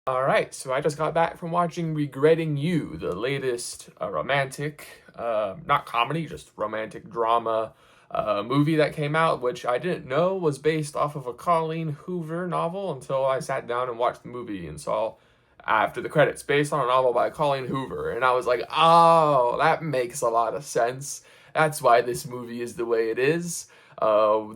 All right, so I just got back from watching Regretting You, the latest romantic, not comedy, just romantic drama movie that came out, which I didn't know was based off of a Colleen Hoover novel until I sat down and watched the movie and saw after the credits, based on a novel by Colleen Hoover. And I was like, oh, that makes a lot of sense. That's why this movie is the way it is.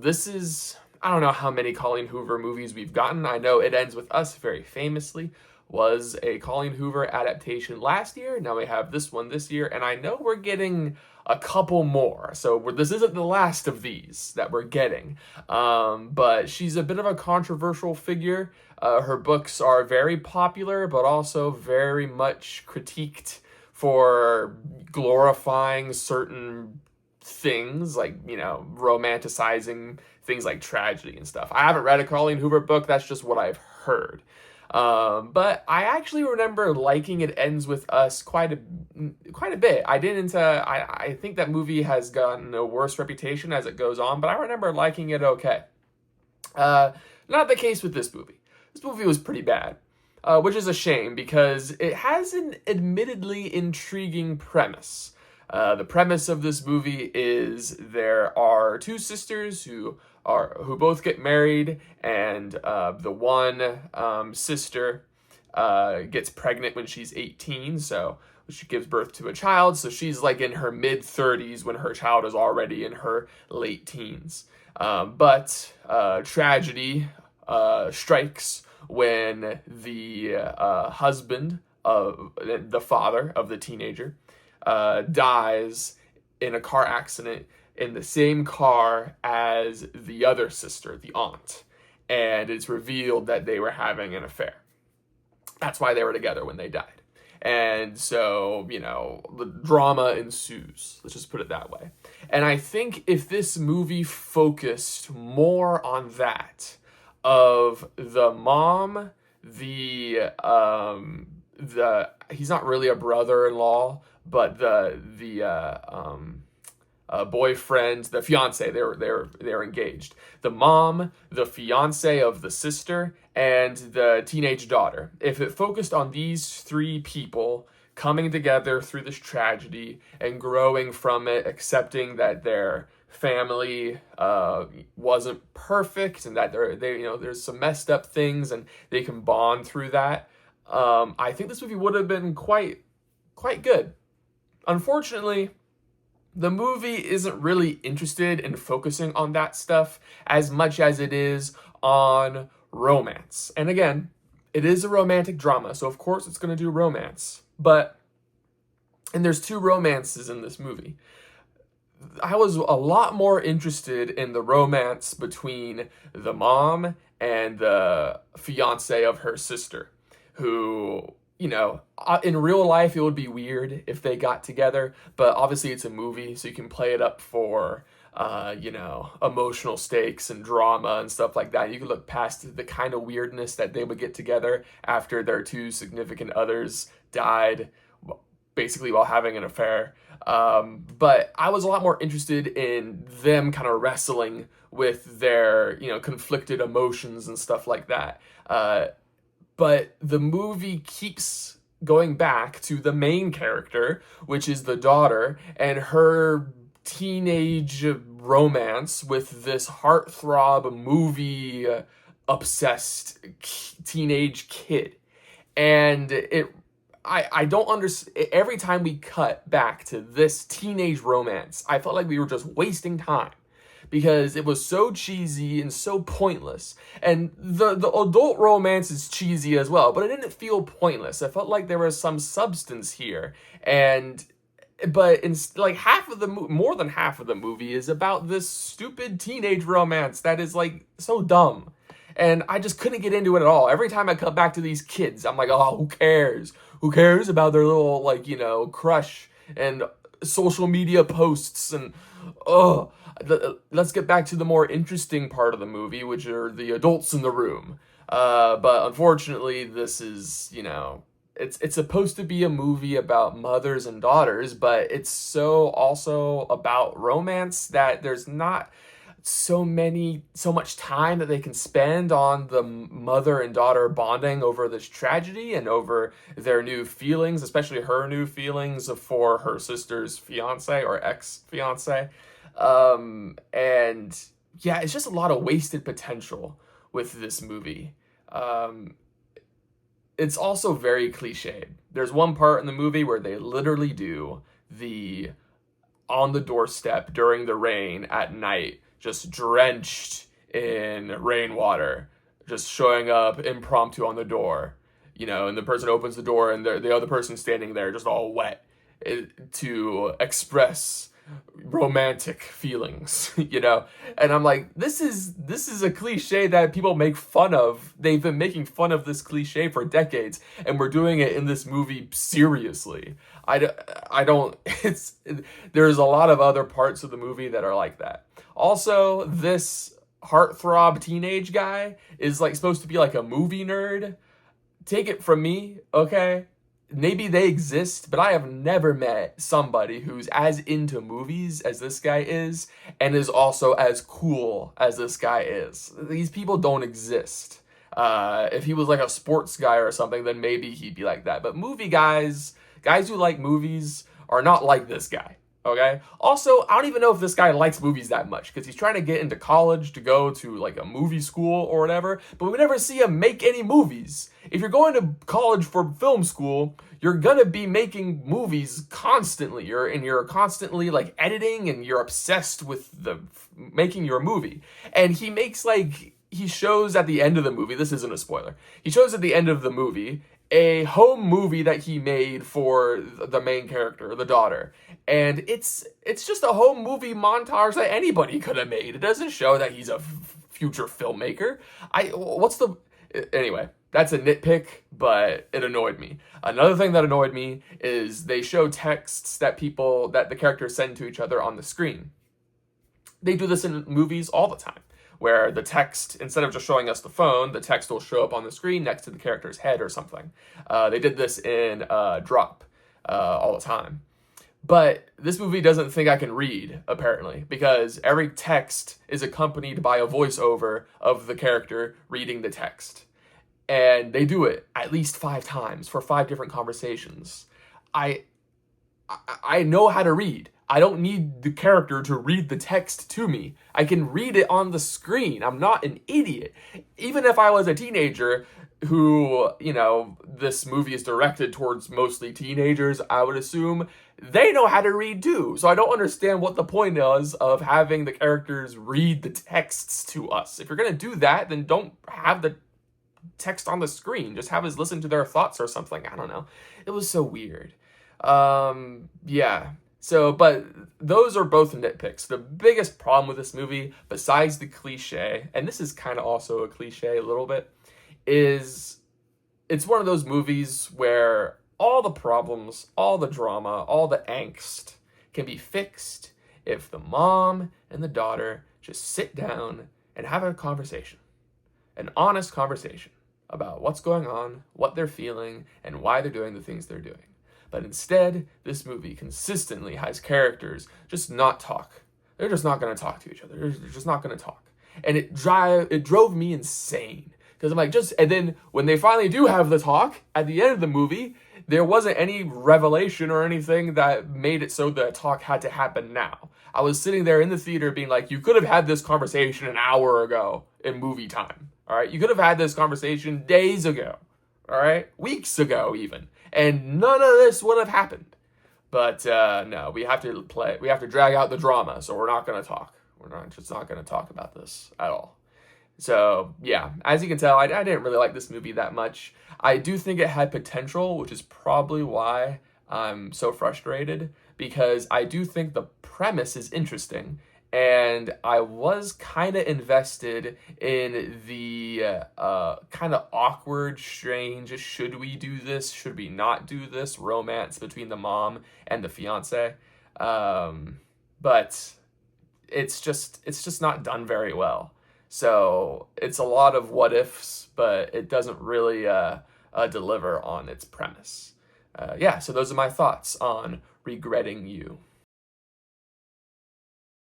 This is I don't know how many Colleen Hoover movies we've gotten. I know It Ends With Us very famously was a Colleen Hoover adaptation last year. Now we have this one this year, and I know we're getting a couple more. So this isn't the last of these that we're getting. But she's a bit of a controversial figure. Her books are very popular, but also very much critiqued for glorifying certain things, like, romanticizing things like tragedy and stuff. I haven't read a Colleen Hoover book, that's just what I've heard. But I actually remember liking It Ends With Us quite a bit. I think that movie has gotten a worse reputation as it goes on, but I remember liking it okay. Not the case with this movie. This movie was pretty bad. Which is a shame because it has an admittedly intriguing premise. The premise of this movie is there are two sisters who both get married, and the one sister gets pregnant when she's 18, so she gives birth to a child. So she's like in her mid-30s when her child is already in her late teens. But tragedy strikes when the husband of the father of the teenager dies in a car accident in the same car as the other sister, the aunt. And it's revealed that they were having an affair. That's why they were together when they died. And so, the drama ensues. Let's just put it that way. And I think if this movie focused more on that, of the mom, the he's not really a brother-in-law, but the boyfriend, the fiance, they're engaged. The mom, the fiance of the sister, and the teenage daughter. If it focused on these three people coming together through this tragedy and growing from it, accepting that their family wasn't perfect and that there's some messed up things and they can bond through that, I think this movie would have been quite good. Unfortunately, the movie isn't really interested in focusing on that stuff as much as it is on romance. And again, it is a romantic drama, so of course it's going to do romance. And there's two romances in this movie. I was a lot more interested in the romance between the mom and the fiance of her sister, who, in real life, it would be weird if they got together, but obviously it's a movie, so you can play it up for, emotional stakes and drama and stuff like that. You can look past the kind of weirdness that they would get together after their two significant others died, basically while having an affair. But I was a lot more interested in them kind of wrestling with their, conflicted emotions and stuff like that. But the movie keeps going back to the main character, which is the daughter, and her teenage romance with this heartthrob movie obsessed teenage kid. And I don't understand. Every time we cut back to this teenage romance, I felt like we were just wasting time because it was so cheesy and so pointless. And the adult romance is cheesy as well, but it didn't feel pointless. I felt like there was some substance here. But like more than half of the movie is about this stupid teenage romance that is like so dumb. And I just couldn't get into it at all. Every time I cut back to these kids, I'm like, oh, who cares? Who cares about their little, crush and social media posts? And, let's get back to the more interesting part of the movie, which are the adults in the room. But unfortunately, this is, it's supposed to be a movie about mothers and daughters, but it's so also about romance that there's not so much time that they can spend on the mother and daughter bonding over this tragedy and over their new feelings, especially her new feelings for her sister's fiance or ex-fiance. And yeah, it's just a lot of wasted potential with this movie. It's also very cliched. There's one part in the movie where they literally do the on the doorstep during the rain at night, just drenched in rainwater, just showing up impromptu on the door, and the person opens the door and the other person standing there just all wet, to express romantic feelings, and I'm like, this is a cliche that people make fun of. They've been making fun of this cliche for decades, and we're doing it in this movie seriously. I don't, there's a lot of other parts of the movie that are like that. Also, this heartthrob teenage guy is like supposed to be like a movie nerd. Take it from me, okay? Maybe they exist, but I have never met somebody who's as into movies as this guy is, and is also as cool as this guy is. These people don't exist. If he was like a sports guy or something, then maybe he'd be like that. But movie guys who like movies are not like this guy, okay? Also, I don't even know if this guy likes movies that much, because he's trying to get into college to go to like a movie school or whatever, but we never see him make any movies. If you're going to college for film school, you're gonna be making movies constantly. You're constantly like editing, and you're obsessed with making your movie. And he shows at the end of the movie, this isn't a spoiler, he shows at the end of the movie a home movie that he made for the main character, the daughter. And it's just a home movie montage that anybody could have made. It doesn't show that he's a future filmmaker. Anyway, that's a nitpick, but it annoyed me. Another thing that annoyed me is they show texts that the characters send to each other on the screen. They do this in movies all the time, where the text, instead of just showing us the phone, the text will show up on the screen next to the character's head or something. They did this in Drop all the time. But this movie doesn't think I can read, apparently, because every text is accompanied by a voiceover of the character reading the text. And they do it at least 5 times for 5 different conversations. I know how to read. I don't need the character to read the text to me. I can read it on the screen. I'm not an idiot. Even if I was a teenager who, this movie is directed towards mostly teenagers, I would assume they know how to read too. So I don't understand what the point is of having the characters read the texts to us. If you're going to do that, then don't have the text on the screen. Just have us listen to their thoughts or something. I don't know. It was so weird. Yeah. So, but those are both nitpicks. The biggest problem with this movie, besides the cliche, and this is kind of also a cliche a little bit, is it's one of those movies where all the problems, all the drama, all the angst can be fixed if the mom and the daughter just sit down and have a conversation. An honest conversation about what's going on, what they're feeling, and why they're doing the things they're doing. But instead, this movie consistently has characters just not talk. They're just not going to talk to each other. They're just not going to talk. And it drove me insane. Because I'm like, and then when they finally do have the talk, at the end of the movie, there wasn't any revelation or anything that made it so the talk had to happen now. I was sitting there in the theater being like, you could have had this conversation an hour ago in movie time. All right? You could have had this conversation days ago. All right? Weeks ago, even. And none of this would have happened. But no, we have to drag out the drama, so we're not going to talk. We're just not going to talk about this at all. So, yeah, as you can tell, I didn't really like this movie that much. I do think it had potential, which is probably why I'm so frustrated, because I do think the premise is interesting. And I was kind of invested in the kind of awkward, strange, should we do this, should we not do this romance between the mom and the fiance. But it's just not done very well. So it's a lot of what ifs, but it doesn't really deliver on its premise. So those are my thoughts on Regretting You.